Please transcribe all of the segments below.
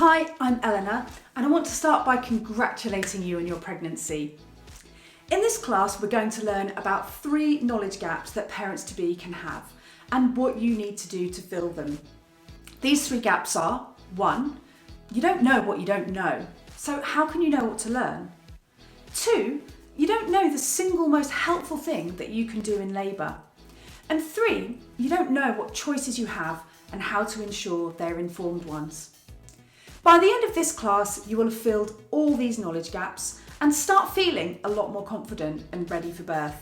Hi, I'm Eleanor, and I want to start by congratulating you on your pregnancy. In this class, we're going to learn about 3 knowledge gaps that parents-to-be can have and what you need to do to fill them. These 3 gaps are: 1, you don't know what you don't know, so how can you know what to learn? 2, you don't know the single most helpful thing that you can do in labour. And 3, you don't know what choices you have and how to ensure they're informed ones. By the end of this class, you will have filled all these knowledge gaps and start feeling a lot more confident and ready for birth.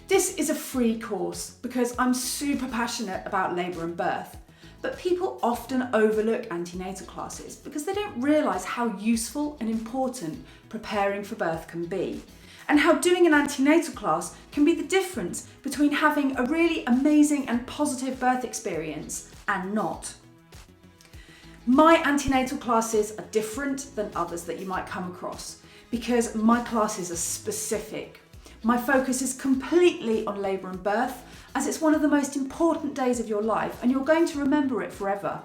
This is a free course because I'm super passionate about labour and birth, but people often overlook antenatal classes because they don't realise how useful and important preparing for birth can be, and how doing an antenatal class can be the difference between having a really amazing and positive birth experience and not. My antenatal classes are different than others that you might come across because my classes are specific. My focus is completely on labour and birth, as it's one of the most important days of your life and you're going to remember it forever.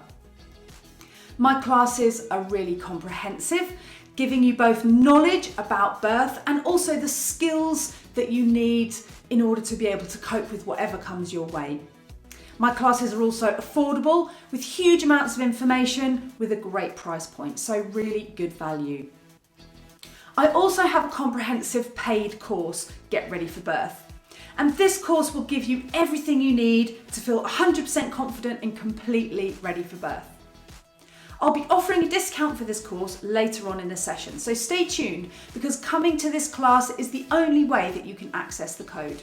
My classes are really comprehensive, giving you both knowledge about birth and also the skills that you need in order to be able to cope with whatever comes your way. My classes are also affordable with huge amounts of information with a great price point, so really good value. I also have a comprehensive paid course, Get Ready for Birth. And this course will give you everything you need to feel 100% confident and completely ready for birth. I'll be offering a discount for this course later on in the session, so stay tuned because coming to this class is the only way that you can access the code.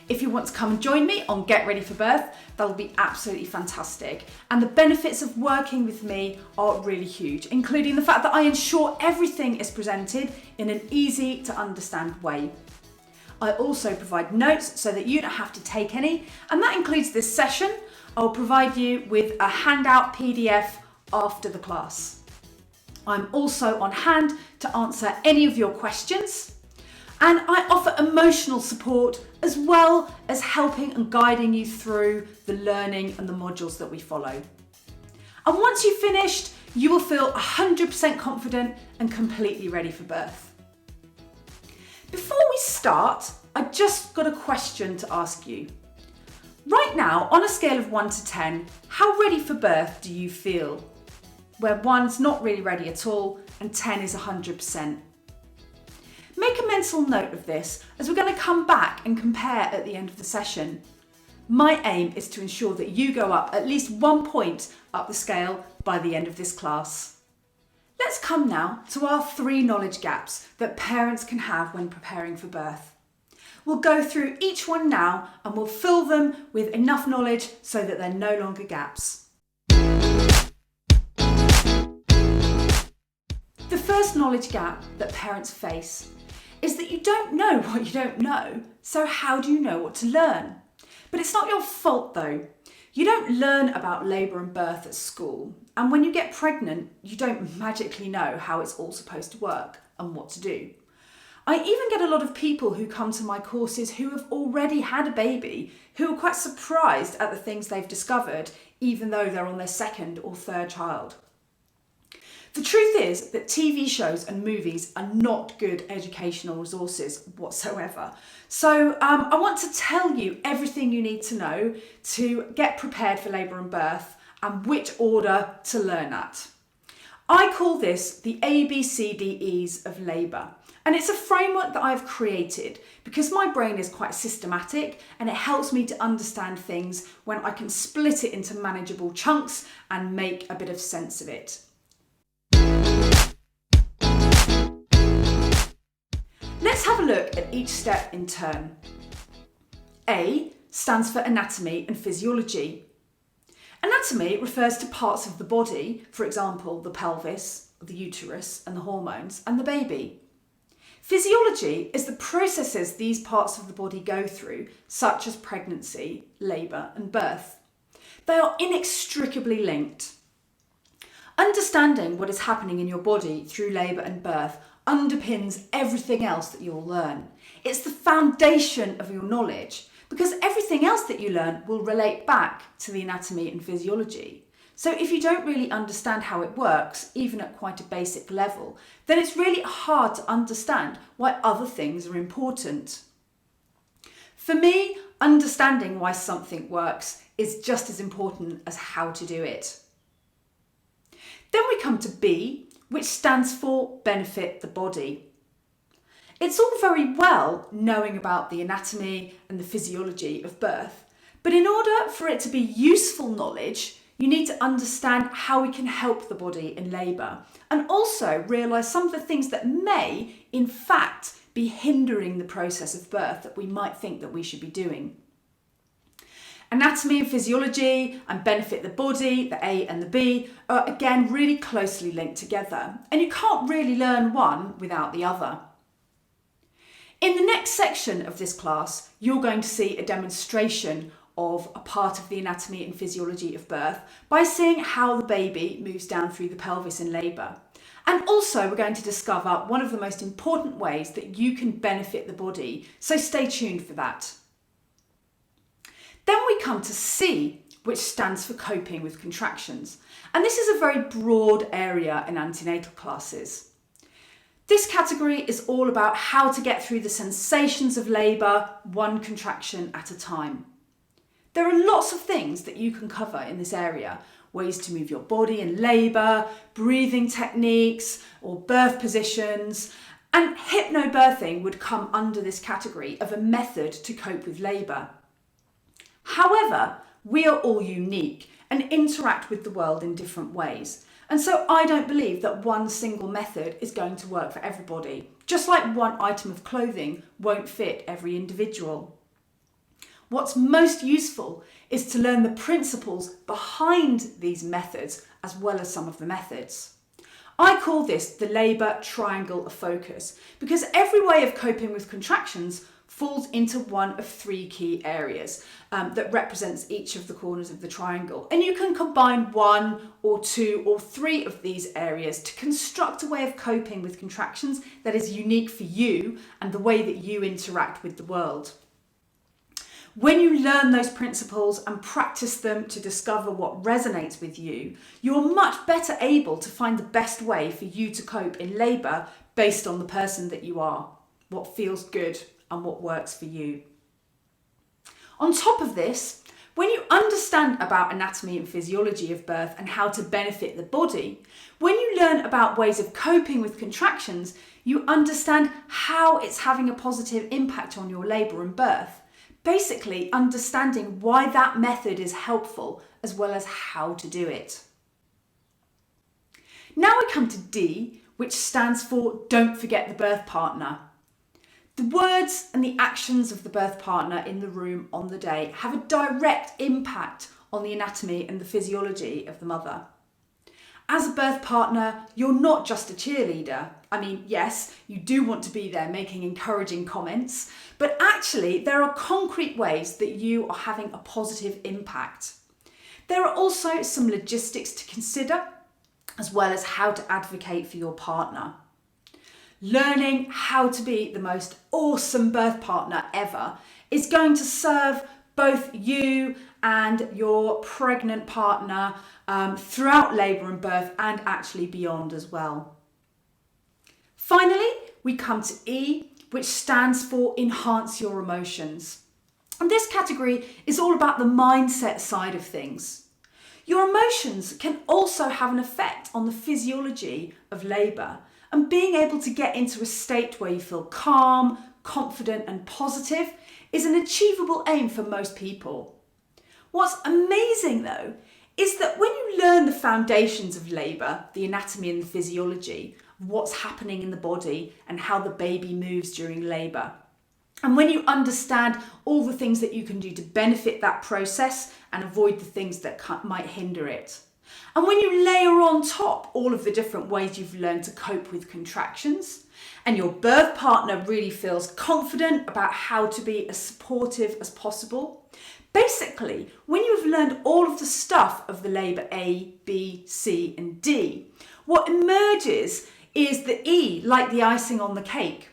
If you want to come and join me on Get Ready for Birth, that'll be absolutely fantastic. And the benefits of working with me are really huge, including the fact that I ensure everything is presented in an easy to understand way. I also provide notes so that you don't have to take any, and that includes this session. I'll provide you with a handout PDF after the class. I'm also on hand to answer any of your questions. And I offer emotional support as well as helping and guiding you through the learning and the modules that we follow. And once you've finished, you will feel 100% confident and completely ready for birth. Before we start, I just got a question to ask you. Right now, on a scale of 1 to 10, how ready for birth do you feel? Where 1's not really ready at all and 10 is 100%. Make a mental note of this as we're going to come back and compare at the end of the session. My aim is to ensure that you go up at least 1 point up the scale by the end of this class. Let's come now to our 3 knowledge gaps that parents can have when preparing for birth. We'll go through each one now and we'll fill them with enough knowledge so that they're no longer gaps. The first knowledge gap that parents face is that you don't know what you don't know, so how do you know what to learn? But it's not your fault though. You don't learn about labour and birth at school, and when you get pregnant, you don't magically know how it's all supposed to work and what to do. I even get a lot of people who come to my courses who have already had a baby, who are quite surprised at the things they've discovered, even though they're on their 2nd or 3rd child. The truth is that TV shows and movies are not good educational resources whatsoever. So I want to tell you everything you need to know to get prepared for labour and birth and which order to learn at. I call this the ABCDEs of labour. And it's a framework that I've created because my brain is quite systematic and it helps me to understand things when I can split it into manageable chunks and make a bit of sense of it. Let's have a look at each step in turn. A stands for anatomy and physiology. Anatomy refers to parts of the body, for example, the pelvis, the uterus and the hormones, and the baby. Physiology is the processes these parts of the body go through, such as pregnancy, labour and birth. They are inextricably linked. Understanding what is happening in your body through labour and birth underpins everything else that you'll learn. It's the foundation of your knowledge because everything else that you learn will relate back to the anatomy and physiology. So if you don't really understand how it works, even at quite a basic level, then it's really hard to understand why other things are important. For me, understanding why something works is just as important as how to do it. Then we come to B, which stands for benefit the body. It's all very well knowing about the anatomy and the physiology of birth, but in order for it to be useful knowledge, you need to understand how we can help the body in labour and also realise some of the things that may, in fact, be hindering the process of birth that we might think that we should be doing. Anatomy and physiology and benefit the body, the A and the B, are again really closely linked together, and you can't really learn one without the other. In the next section of this class, you're going to see a demonstration of a part of the anatomy and physiology of birth by seeing how the baby moves down through the pelvis in labour. And also we're going to discover one of the most important ways that you can benefit the body, so stay tuned for that. Then we come to C, which stands for coping with contractions. And this is a very broad area in antenatal classes. This category is all about how to get through the sensations of labour, one contraction at a time. There are lots of things that you can cover in this area. Ways to move your body in labour, breathing techniques or birth positions, and hypnobirthing would come under this category of a method to cope with labour. However, we are all unique and interact with the world in different ways. And so I don't believe that one single method is going to work for everybody, just like one item of clothing won't fit every individual. What's most useful is to learn the principles behind these methods as well as some of the methods. I call this the labour triangle of focus because every way of coping with contractions falls into one of three key areas that represents each of the corners of the triangle. And you can combine one or two or three of these areas to construct a way of coping with contractions that is unique for you and the way that you interact with the world. When you learn those principles and practice them to discover what resonates with you, you're much better able to find the best way for you to cope in labour based on the person that you are, what feels good and what works for you. On top of this, when you understand about anatomy and physiology of birth and how to benefit the body, when you learn about ways of coping with contractions, you understand how it's having a positive impact on your labour and birth. Basically, understanding why that method is helpful as well as how to do it. Now we come to D, which stands for don't forget the birth partner. The words and the actions of the birth partner in the room on the day have a direct impact on the anatomy and the physiology of the mother. As a birth partner, you're not just a cheerleader. I mean, yes, you do want to be there making encouraging comments, but actually there are concrete ways that you are having a positive impact. There are also some logistics to consider, as well as how to advocate for your partner. Learning how to be the most awesome birth partner ever is going to serve both you and your pregnant partner throughout labour and birth and actually beyond as well. Finally, we come to E, which stands for enhance your emotions. And this category is all about the mindset side of things. Your emotions can also have an effect on the physiology of labour, and being able to get into a state where you feel calm, confident and positive is an achievable aim for most people. What's amazing though is that when you learn the foundations of labour, the anatomy and the physiology, what's happening in the body and how the baby moves during labour, and when you understand all the things that you can do to benefit that process and avoid the things that might hinder it, and when you layer on top all of the different ways you've learned to cope with contractions, and your birth partner really feels confident about how to be as supportive as possible, basically, when you've learned all of the stuff of the labour A, B, C and D, what emerges is the E, like the icing on the cake.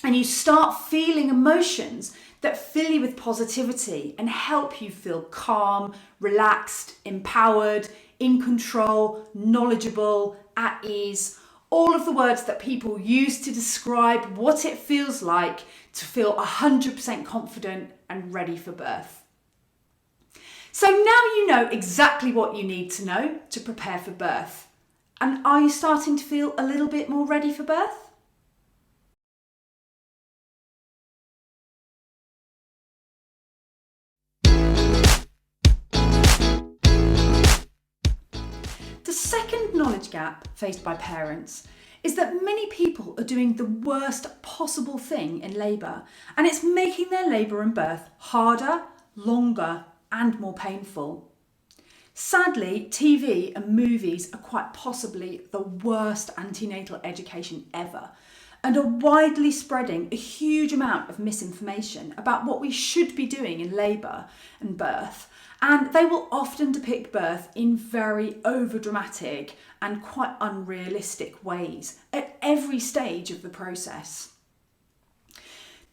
And you start feeling emotions that fill you with positivity and help you feel calm, relaxed, empowered, in control, knowledgeable, at ease. All of the words that people use to describe what it feels like to feel 100% confident and ready for birth. So now you know exactly what you need to know to prepare for birth. And are you starting to feel a little bit more ready for birth? The second knowledge gap faced by parents is that many people are doing the worst possible thing in labour, and it's making their labour and birth harder, longer, and more painful. Sadly, TV and movies are quite possibly the worst antenatal education ever, and are widely spreading a huge amount of misinformation about what we should be doing in labour and birth. And they will often depict birth in very overdramatic and quite unrealistic ways at every stage of the process.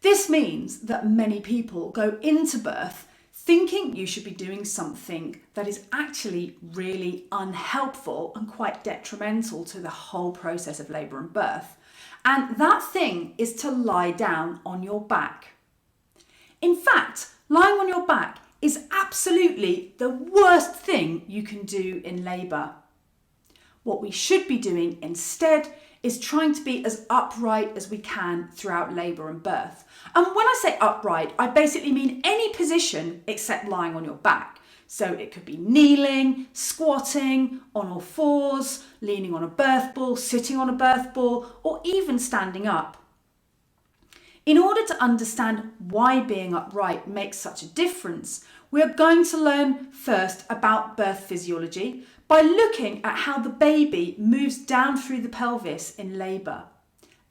This means that many people go into birth thinking you should be doing something that is actually really unhelpful and quite detrimental to the whole process of labour and birth. And that thing is to lie down on your back. In fact, lying on your back is absolutely the worst thing you can do in labour. What we should be doing instead is trying to be as upright as we can throughout labour and birth. And when I say upright, I basically mean any position except lying on your back. So it could be kneeling, squatting, on all fours, leaning on a birth ball, sitting on a birth ball, or even standing up. In order to understand why being upright makes such a difference, we are going to learn first about birth physiology by looking at how the baby moves down through the pelvis in labour.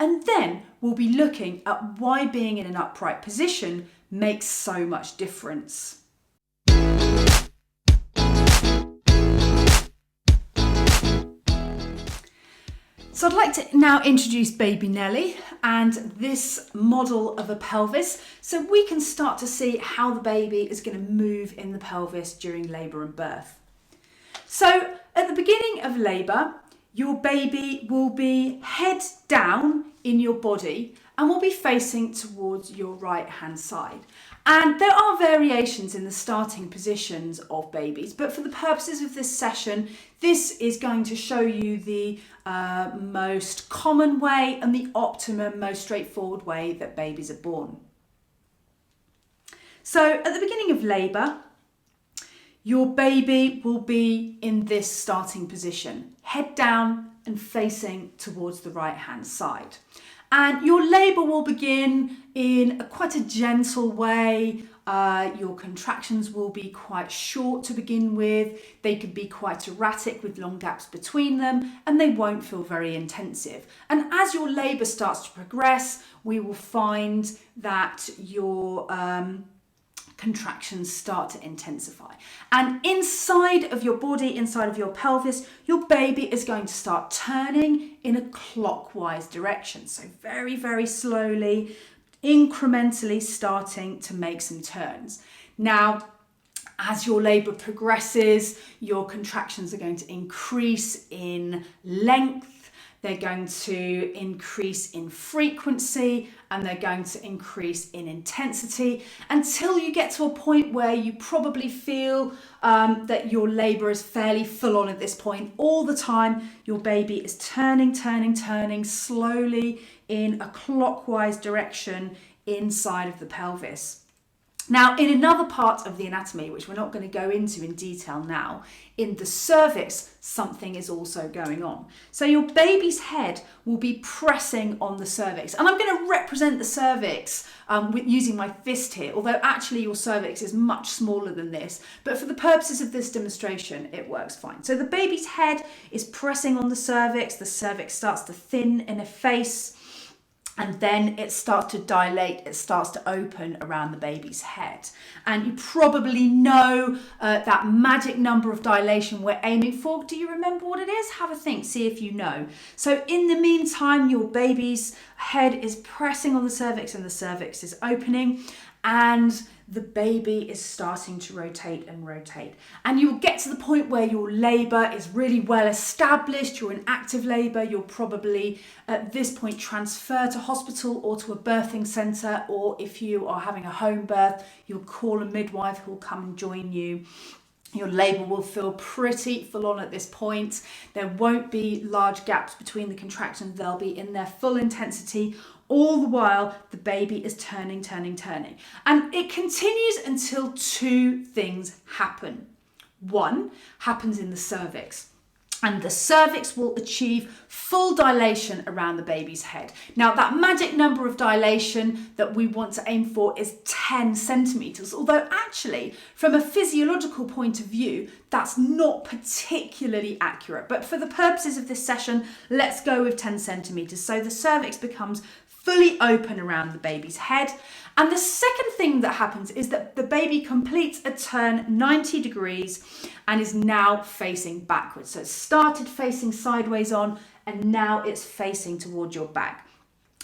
And then we'll be looking at why being in an upright position makes so much difference. So I'd like to now introduce baby Nelly and this model of a pelvis so we can start to see how the baby is going to move in the pelvis during labour and birth. So at the beginning of labour, your baby will be head down in your body and will be facing towards your right hand side. And there are variations in the starting positions of babies, but for the purposes of this session, this is going to show you the most common way and the optimum, most straightforward way that babies are born. So at the beginning of labour, your baby will be in this starting position, head down and facing towards the right hand side. And your labour will begin in quite a gentle way. Your contractions will be quite short to begin with. They could be quite erratic with long gaps between them, and they won't feel very intensive. And as your labour starts to progress, we will find that your contractions start to intensify. And inside of your body, inside of your pelvis, your baby is going to start turning in a clockwise direction. So very, very slowly, incrementally starting to make some turns. Now, as your labour progresses, your contractions are going to increase in length. They're going to increase in frequency and they're going to increase in intensity until you get to a point where you probably feel that your labour is fairly full on at this point. All the time, your baby is turning slowly in a clockwise direction inside of the pelvis. Now, in another part of the anatomy, which we're not going to go into in detail now, in the cervix, something is also going on. So your baby's head will be pressing on the cervix. And I'm going to represent the cervix using my fist here, although actually your cervix is much smaller than this. But for the purposes of this demonstration, it works fine. So the baby's head is pressing on the cervix starts to thin in a face. And then it starts to dilate, it starts to open around the baby's head. And you probably know that magic number of dilation we're aiming for. Do you remember what it is? Have a think, see if you know. So in the meantime, your baby's head is pressing on the cervix and the cervix is opening. and the baby is starting to rotate and rotate. And you'll get to the point where your labour is really well established, you're in active labour, you'll probably at this point transfer to hospital or to a birthing centre, or if you are having a home birth, you'll call a midwife who'll come and join you. Your labour will feel pretty full on at this point. There won't be large gaps between the contractions. They'll be in their full intensity. All the while, the baby is turning. And it continues until two things happen. One happens in the cervix. And the cervix will achieve full dilation around the baby's head. Now, that magic number of dilation that we want to aim for is 10 centimetres, although actually, from a physiological point of view, that's not particularly accurate. But for the purposes of this session, let's go with 10 centimetres. So the cervix becomes fully open around the baby's head. And the second thing that happens is that the baby completes a turn 90 degrees and is now facing backwards. So it started facing sideways on and now it's facing toward your back.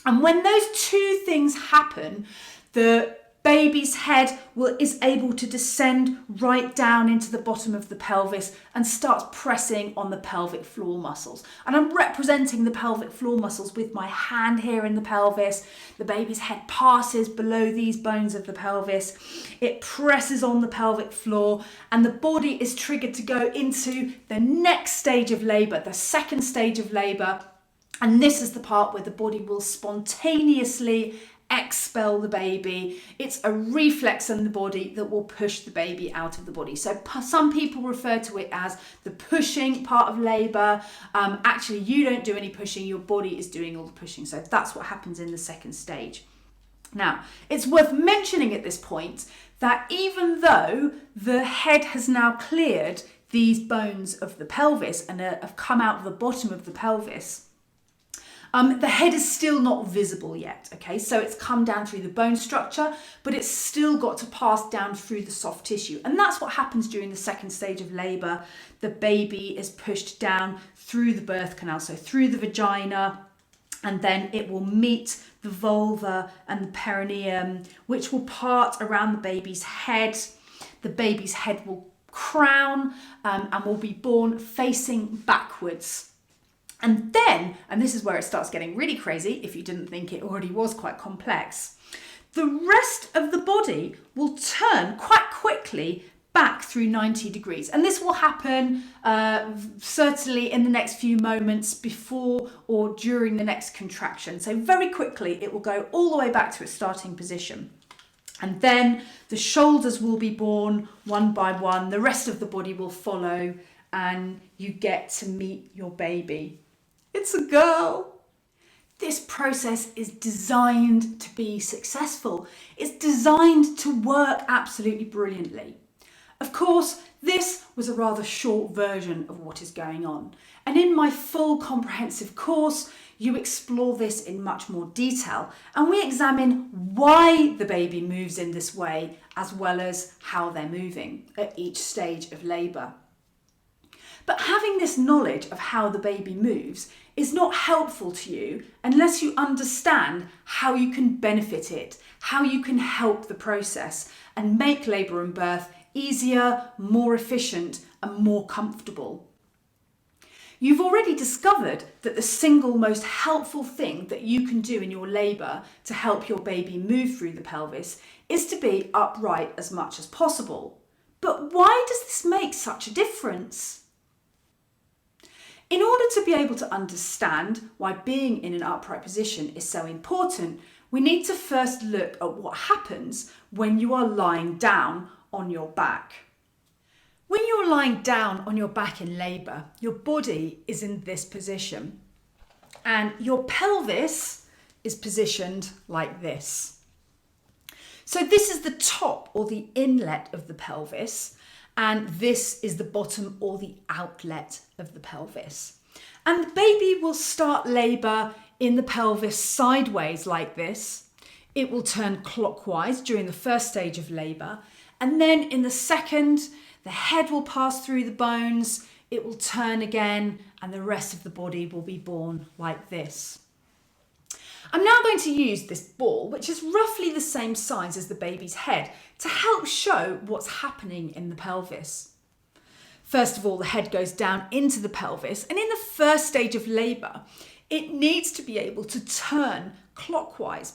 And when those two things happen, the baby's head is able to descend right down into the bottom of the pelvis and starts pressing on the pelvic floor muscles. And I'm representing the pelvic floor muscles with my hand here in the pelvis. The baby's head passes below these bones of the pelvis. It presses on the pelvic floor and the body is triggered to go into the next stage of labour, the second stage of labour. And this is the part where the body will spontaneously expel the baby. It's a reflex in the body that will push the baby out of the body. So some people refer to it as the pushing part of labour. Actually, you don't do any pushing, your body is doing all the pushing. So that's what happens in the second stage. Now, it's worth mentioning at this point that even though the head has now cleared these bones of the pelvis and have come out of the bottom of the pelvis, the head is still not visible yet, okay? So it's come down through the bone structure, but it's still got to pass down through the soft tissue. And that's what happens during the second stage of labour. The baby is pushed down through the birth canal, so through the vagina, and then it will meet the vulva and the perineum, which will part around the baby's head. The baby's head will crown and will be born facing backwards. And then, and this is where it starts getting really crazy, if you didn't think it already was quite complex, the rest of the body will turn quite quickly back through 90 degrees. And this will happen certainly in the next few moments before or during the next contraction. So very quickly, it will go all the way back to its starting position. And then the shoulders will be born one by one. The rest of the body will follow and you get to meet your baby. It's a girl. This process is designed to be successful. It's designed to work absolutely brilliantly. Of course, this was a rather short version of what is going on. And in my full comprehensive course, you explore this in much more detail and we examine why the baby moves in this way as well as how they're moving at each stage of labour. But having this knowledge of how the baby moves is not helpful to you unless you understand how you can benefit it, how you can help the process and make labour and birth easier, more efficient and more comfortable. You've already discovered that the single most helpful thing that you can do in your labour to help your baby move through the pelvis is to be upright as much as possible. But why does this make such a difference? In order to be able to understand why being in an upright position is so important, we need to first look at what happens when you are lying down on your back. When you're lying down on your back in labour, your body is in this position and your pelvis is positioned like this. So this is the top or the inlet of the pelvis and this is the bottom or the outlet of the pelvis. And the baby will start labour in the pelvis sideways like this. It will turn clockwise during the first stage of labour. And then in the second, the head will pass through the bones, it will turn again, and the rest of the body will be born like this. I'm now going to use this ball, which is roughly the same size as the baby's head, to help show what's happening in the pelvis. First of all, the head goes down into the pelvis, and in the first stage of labour, it needs to be able to turn clockwise.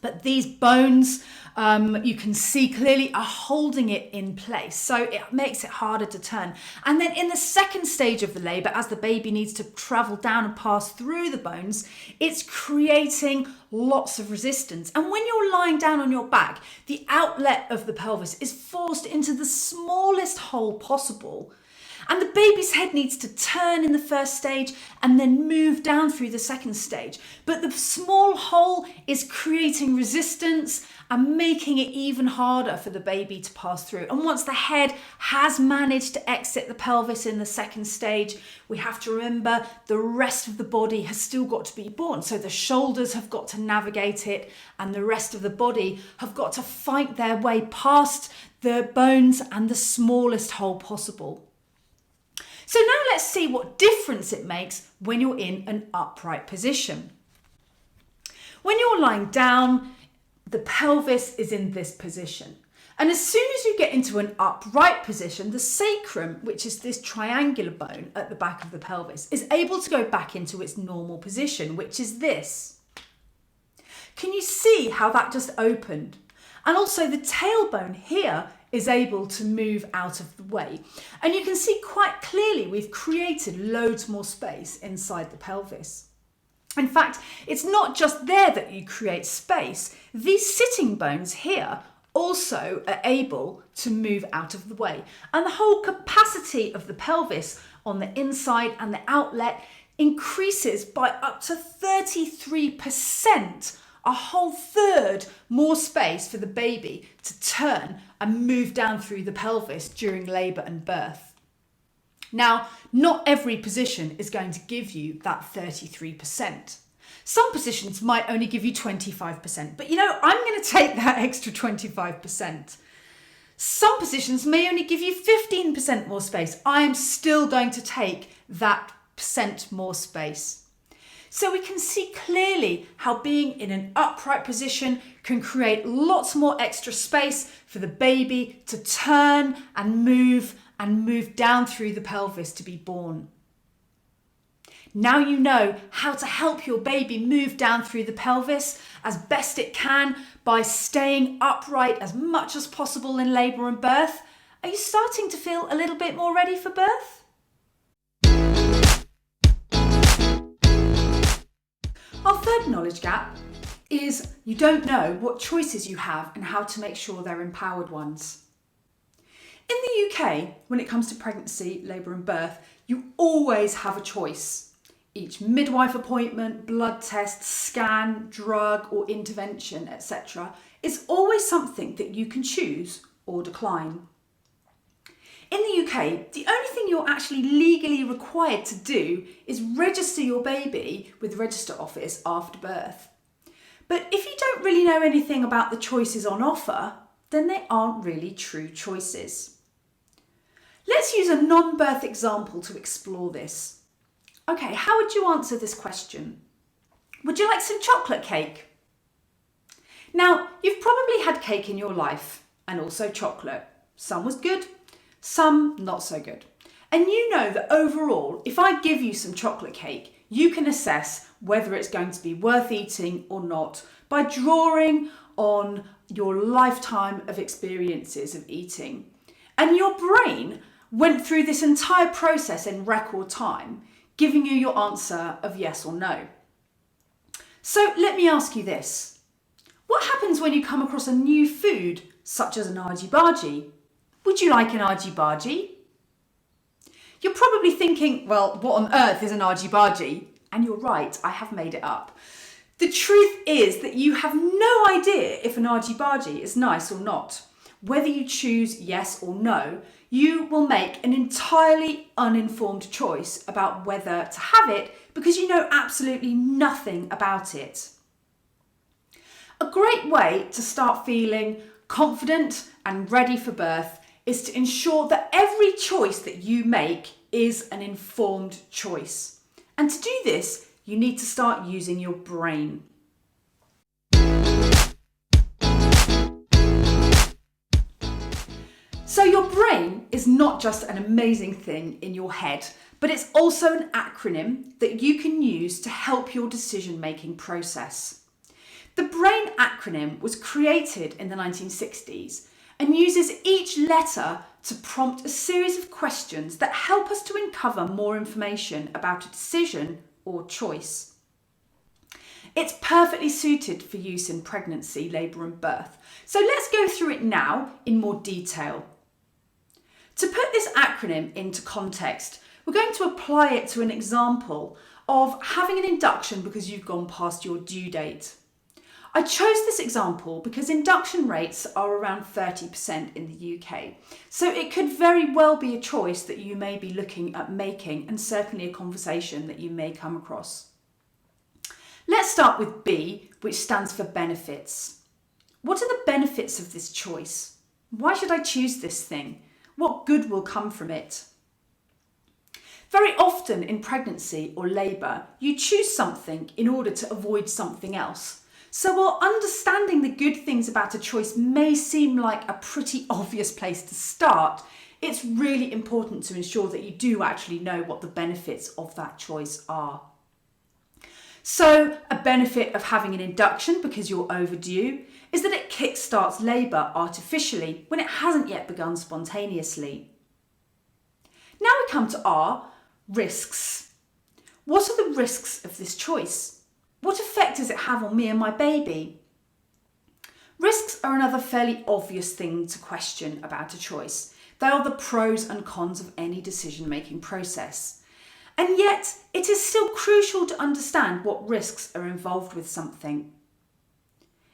But these bones, you can see clearly, are holding it in place. So it makes it harder to turn. And then in the second stage of the labour, as the baby needs to travel down and pass through the bones, it's creating lots of resistance. And when you're lying down on your back, the outlet of the pelvis is forced into the smallest hole possible. And the baby's head needs to turn in the first stage and then move down through the second stage. But the small hole is creating resistance and making it even harder for the baby to pass through. And once the head has managed to exit the pelvis in the second stage, we have to remember the rest of the body has still got to be born. So the shoulders have got to navigate it, and the rest of the body have got to fight their way past the bones and the smallest hole possible. So now let's see what difference it makes when you're in an upright position. When you're lying down, the pelvis is in this position. And as soon as you get into an upright position, the sacrum, which is this triangular bone at the back of the pelvis, is able to go back into its normal position, which is this. Can you see how that just opened? And also the tailbone here is able to move out of the way. And you can see quite clearly we've created loads more space inside the pelvis. In fact, it's not just there that you create space. These sitting bones here also are able to move out of the way. And the whole capacity of the pelvis on the inside and the outlet increases by up to 33%. A whole third more space for the baby to turn and move down through the pelvis during labour and birth. Now, not every position is going to give you that 33%. Some positions might only give you 25%, but I'm going to take that extra 25%. Some positions may only give you 15% more space. I am still going to take that percent more space. So we can see clearly how being in an upright position can create lots more extra space for the baby to turn and move down through the pelvis to be born. Now you know how to help your baby move down through the pelvis as best it can by staying upright as much as possible in labour and birth. Are you starting to feel a little bit more ready for birth? Our third knowledge gap is you don't know what choices you have and how to make sure they're empowered ones. In the UK, when it comes to pregnancy, labour and birth, you always have a choice. Each midwife appointment, blood test, scan, drug or intervention, etc. is always something that you can choose or decline. In the UK, the only thing you're actually legally required to do is register your baby with the Register Office after birth. But if you don't really know anything about the choices on offer, then they aren't really true choices. Let's use a non-birth example to explore this. Okay, how would you answer this question? Would you like some chocolate cake? Now, you've probably had cake in your life and also chocolate. Some was good, some not so good. And you know that overall, if I give you some chocolate cake, you can assess whether it's going to be worth eating or not by drawing on your lifetime of experiences of eating. And your brain went through this entire process in record time, giving you your answer of yes or no. So let me ask you this. What happens when you come across a new food, such as an argy-bargy? Would you like an argy-bargy? You're probably thinking, well, what on earth is an argy-bargy? And you're right, I have made it up. The truth is that you have no idea if an argy-bargy is nice or not. Whether you choose yes or no, you will make an entirely uninformed choice about whether to have it because you know absolutely nothing about it. A great way to start feeling confident and ready for birth is to ensure that every choice that you make is an informed choice. And to do this, you need to start using your brain. So your brain is not just an amazing thing in your head, but it's also an acronym that you can use to help your decision-making process. The BRAIN acronym was created in the 1960s and uses each letter to prompt a series of questions that help us to uncover more information about a decision or choice. It's perfectly suited for use in pregnancy, labour and birth. So let's go through it now in more detail. To put this acronym into context, we're going to apply it to an example of having an induction because you've gone past your due date. I chose this example because induction rates are around 30% in the UK, so it could very well be a choice that you may be looking at making and certainly a conversation that you may come across. Let's start with B, which stands for benefits. What are the benefits of this choice? Why should I choose this thing? What good will come from it? Very often in pregnancy or labour, you choose something in order to avoid something else. So while understanding the good things about a choice may seem like a pretty obvious place to start, it's really important to ensure that you do actually know what the benefits of that choice are. So a benefit of having an induction because you're overdue is that it kickstarts labour artificially when it hasn't yet begun spontaneously. Now we come to R, risks. What are the risks of this choice? What effect does it have on me and my baby? Risks are another fairly obvious thing to question about a choice. They are the pros and cons of any decision-making process. And yet, it is still crucial to understand what risks are involved with something.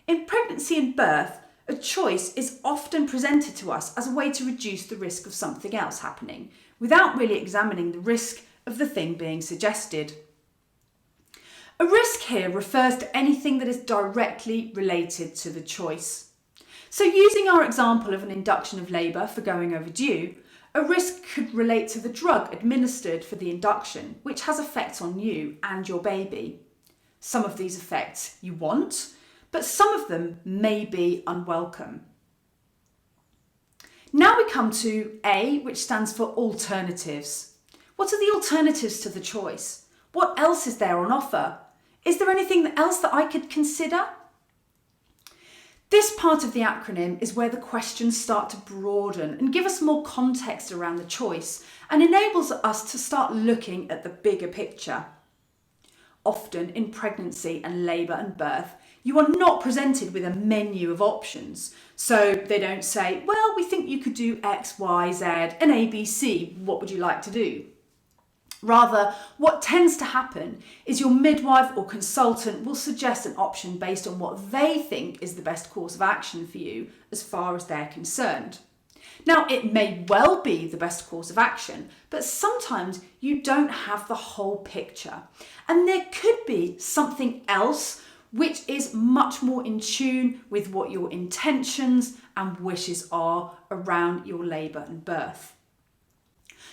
In pregnancy and birth, a choice is often presented to us as a way to reduce the risk of something else happening, without really examining the risk of the thing being suggested. A risk here refers to anything that is directly related to the choice. So using our example of an induction of labour for going overdue, a risk could relate to the drug administered for the induction, which has effects on you and your baby. Some of these effects you want, but some of them may be unwelcome. Now we come to A, which stands for alternatives. What are the alternatives to the choice? What else is there on offer? Is there anything else that I could consider? This part of the acronym is where the questions start to broaden and give us more context around the choice and enables us to start looking at the bigger picture. Often in pregnancy and labour and birth, you are not presented with a menu of options. So they don't say, well, we think you could do X, Y, Z and A, B, C. What would you like to do? Rather, what tends to happen is your midwife or consultant will suggest an option based on what they think is the best course of action for you as far as they're concerned. Now, it may well be the best course of action, but sometimes you don't have the whole picture. And there could be something else which is much more in tune with what your intentions and wishes are around your labour and birth.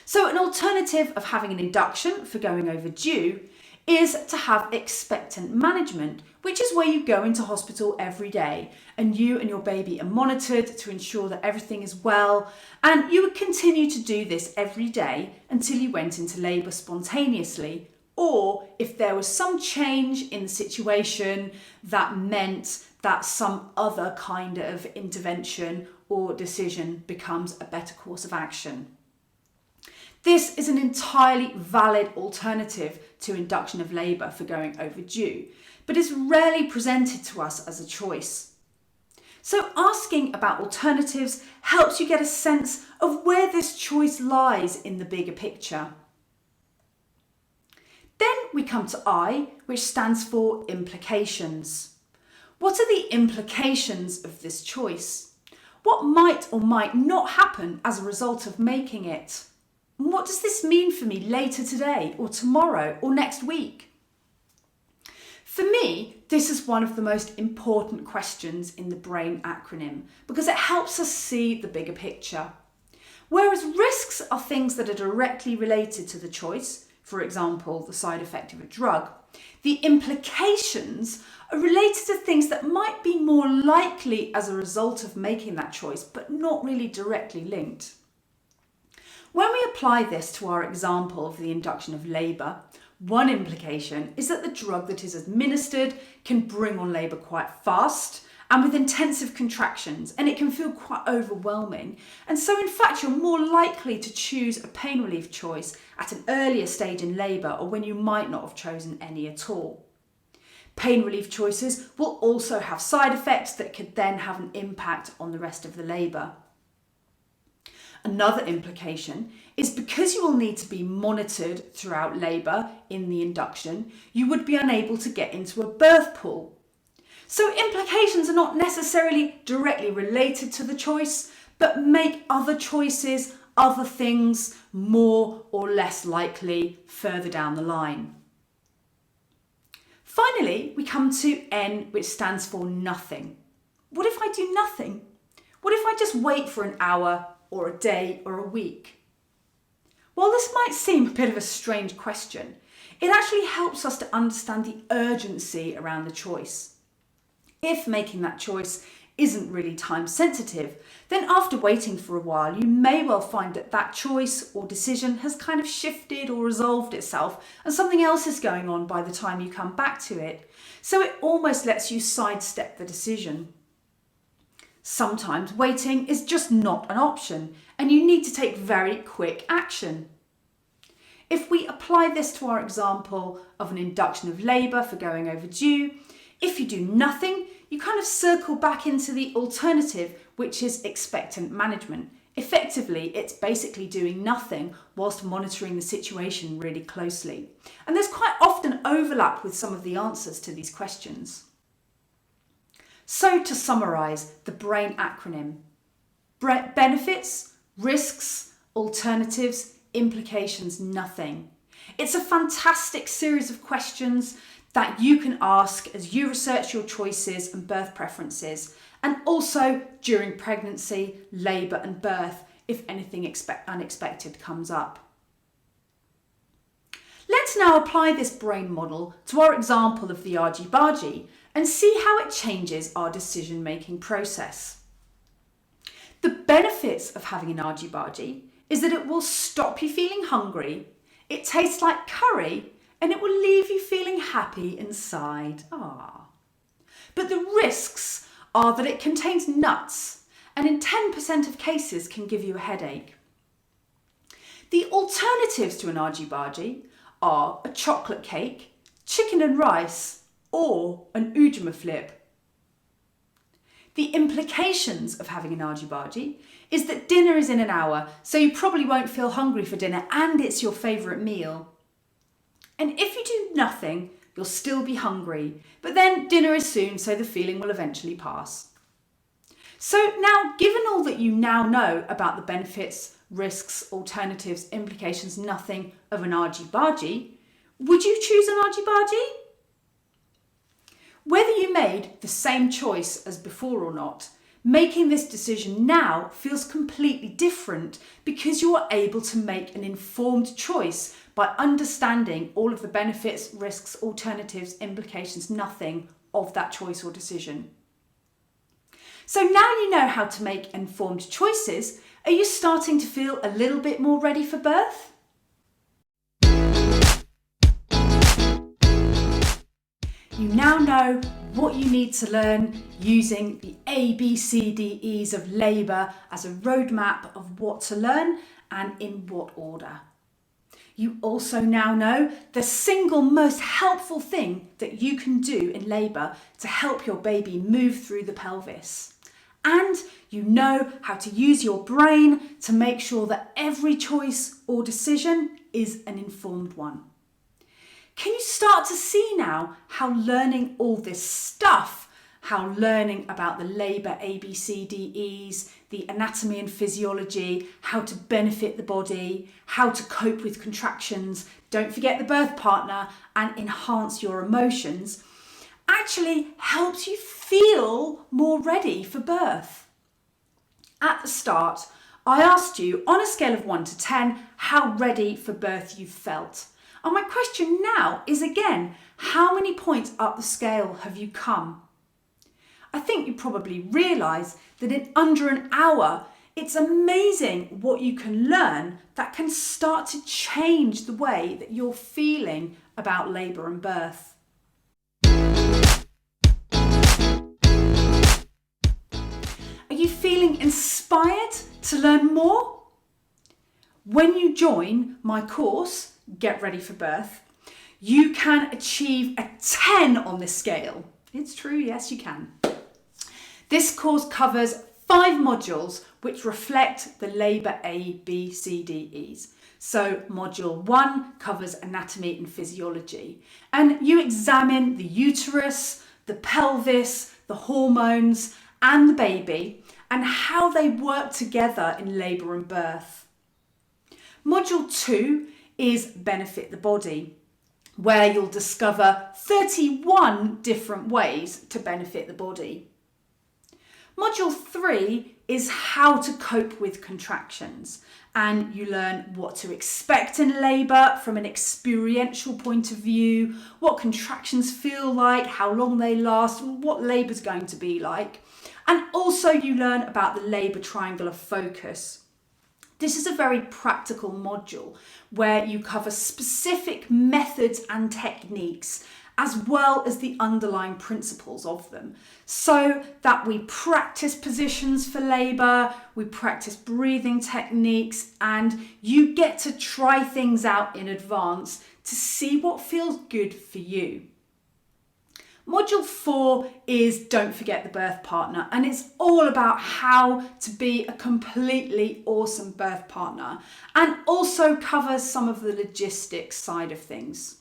So an alternative of having an induction for going overdue is to have expectant management, which is where you go into hospital every day and you and your baby are monitored to ensure that everything is well, and you would continue to do this every day until you went into labour spontaneously, or if there was some change in the situation that meant that some other kind of intervention or decision becomes a better course of action. This is an entirely valid alternative to induction of labour for going overdue, but is rarely presented to us as a choice. So asking about alternatives helps you get a sense of where this choice lies in the bigger picture. Then we come to I, which stands for implications. What are the implications of this choice? What might or might not happen as a result of making it? What does this mean for me later today or tomorrow or next week? For me, this is one of the most important questions in the BRAIN acronym because it helps us see the bigger picture. Whereas risks are things that are directly related to the choice, for example, the side effect of a drug, The implications are related to things that might be more likely as a result of making that choice, but not really directly linked. When we apply this to our example of the induction of labour, one implication is that the drug that is administered can bring on labour quite fast and with intensive contractions, and it can feel quite overwhelming. And so in fact, you're more likely to choose a pain relief choice at an earlier stage in labour or when you might not have chosen any at all. Pain relief choices will also have side effects that could then have an impact on the rest of the labour. Another implication is because you will need to be monitored throughout labour in the induction, you would be unable to get into a birth pool. So implications are not necessarily directly related to the choice, but make other choices, other things, more or less likely further down the line. Finally, we come to N, which stands for nothing. What if I do nothing? What if I just wait for an hour or a day or a week? While this might seem a bit of a strange question, it actually helps us to understand the urgency around the choice. If making that choice isn't really time sensitive, then after waiting for a while, you may well find that that choice or decision has kind of shifted or resolved itself and something else is going on by the time you come back to it. So it almost lets you sidestep the decision. Sometimes waiting is just not an option and you need to take very quick action. If we apply this to our example of an induction of labour for going overdue, if you do nothing, you kind of circle back into the alternative, which is expectant management. Effectively, it's basically doing nothing whilst monitoring the situation really closely. And there's quite often overlap with some of the answers to these questions. So to summarise the BRAIN acronym: benefits, risks, alternatives, implications, nothing. It's a fantastic series of questions that you can ask as you research your choices and birth preferences, and also during pregnancy, labour and birth if anything unexpected comes up. Let's now apply this BRAIN model to our example of the argy-bargy and see how it changes our decision-making process. The benefits of having an argy-bargy is that it will stop you feeling hungry, it tastes like curry, and it will leave you feeling happy inside. But the risks are that it contains nuts and in 10% of cases can give you a headache. The alternatives to an argy-bargy are a chocolate cake, chicken and rice, or an ujima flip. The implications of having an argy-bargy is that dinner is in an hour, so you probably won't feel hungry for dinner and it's your favourite meal. And if you do nothing, you'll still be hungry, but then dinner is soon, so the feeling will eventually pass. So now, given all that you now know about the benefits, risks, alternatives, implications, nothing of an argy-bargy, would you choose an argy-bargy? Whether you made the same choice as before or not, making this decision now feels completely different because you are able to make an informed choice by understanding all of the benefits, risks, alternatives, implications, nothing of that choice or decision. So now you know how to make informed choices, are you starting to feel a little bit more ready for birth? You now know what you need to learn using the ABCDEs of labour as a roadmap of what to learn and in what order. You also now know the single most helpful thing that you can do in labour to help your baby move through the pelvis. And you know how to use your brain to make sure that every choice or decision is an informed one. Can you start to see now how learning all this stuff, how learning about the labour ABCDEs, the anatomy and physiology, how to benefit the body, how to cope with contractions, don't forget the birth partner, and enhance your emotions, actually helps you feel more ready for birth? At the start, I asked you on a scale of 1 to 10 how ready for birth you felt. And my question now is again, how many points up the scale have you come? I think you probably realise that in under an hour, it's amazing what you can learn that can start to change the way that you're feeling about labour and birth. Are you feeling inspired to learn more? When you join my course, Get Ready for Birth, you can achieve a 10 on this scale. It's true, yes, you can. This course covers 5 modules which reflect the labour A, B, C, D, E's. So module 1 covers anatomy and physiology, and you examine the uterus, the pelvis, the hormones and the baby and how they work together in labour and birth. Module 2 is Benefit the Body, where you'll discover 31 different ways to benefit the body. Module 3 is How to Cope with Contractions, and you learn what to expect in labour from an experiential point of view, what contractions feel like, how long they last, and what labour's going to be like. And also you learn about the labour triangle of focus. This is a very practical module where you cover specific methods and techniques as well as the underlying principles of them, so that we practice positions for labour, we practice breathing techniques, and you get to try things out in advance to see what feels good for you. Module 4 is Don't Forget the Birth Partner, and it's all about how to be a completely awesome birth partner, and also covers some of the logistics side of things.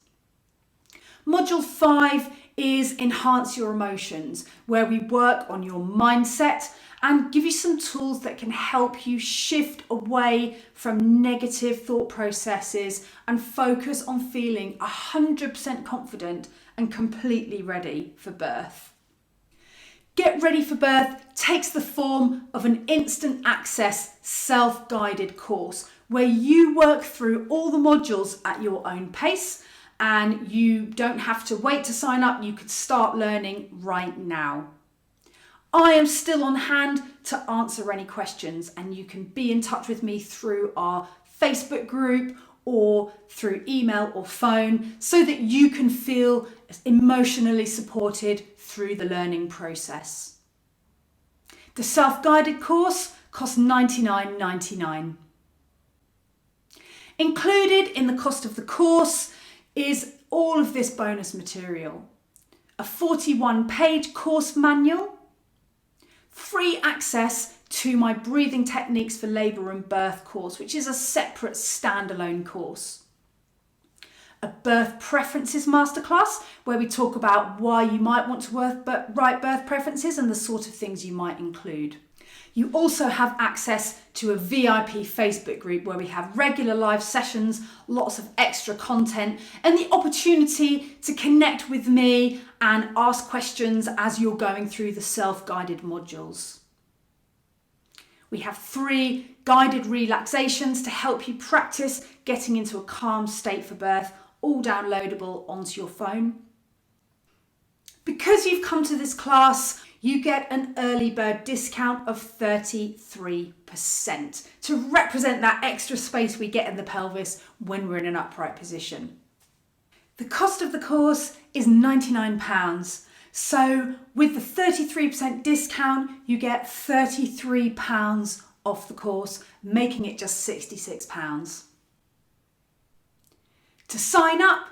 Module 5 is Enhance Your Emotions, where we work on your mindset and give you some tools that can help you shift away from negative thought processes and focus on feeling 100% confident and completely ready for birth. Get Ready for Birth takes the form of an instant access self-guided course where you work through all the modules at your own pace, and you don't have to wait to sign up. You could start learning right now. I am still on hand to answer any questions, and you can be in touch with me through our Facebook group or through email or phone so that you can feel emotionally supported through the learning process. The self-guided course costs $99.99. Included in the cost of the course is all of this bonus material: a 41-page course manual, free access to my breathing techniques for labour and birth course, which is a separate standalone course, a birth preferences masterclass where we talk about why you might want to write birth preferences and the sort of things you might include. You also have access to a VIP Facebook group where we have regular live sessions, lots of extra content, and the opportunity to connect with me and ask questions as you're going through the self-guided modules. We have 3 guided relaxations to help you practice getting into a calm state for birth, all downloadable onto your phone. Because you've come to this class, you get an early bird discount of 33% to represent that extra space we get in the pelvis when we're in an upright position. The cost of the course is £99. So with the 33% discount, you get £33 off the course, making it just £66. To sign up,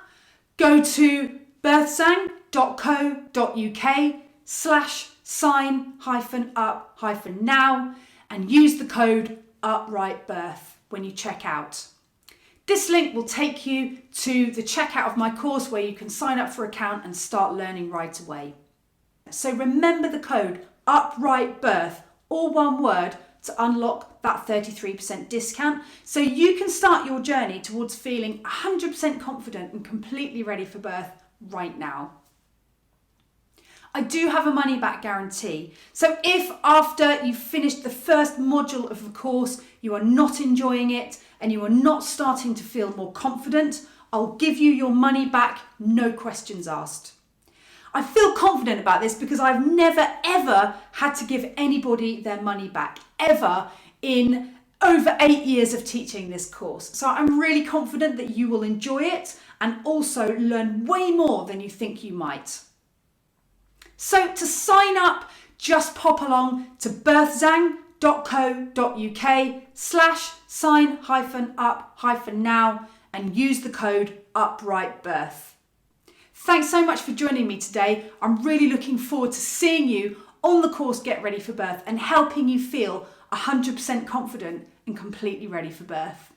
go to birthzone.co.uk/sign-up-now and use the code UprightBirth when you check out. This link will take you to the checkout of my course where you can sign up for an account and start learning right away. So remember the code UprightBirth, all one word, to unlock that 33% discount so you can start your journey towards feeling 100% confident and completely ready for birth right now. I do have a money back guarantee. So if after you've finished the first module of the course, you are not enjoying it and you are not starting to feel more confident, I'll give you your money back, no questions asked. I feel confident about this because I've never ever had to give anybody their money back, ever, in over 8 years of teaching this course. So I'm really confident that you will enjoy it and also learn way more than you think you might. So to sign up, just pop along to birthzang.co.uk/sign-up-now and use the code UprightBirth. Thanks so much for joining me today. I'm really looking forward to seeing you on the course Get Ready for Birth and helping you feel 100% confident and completely ready for birth.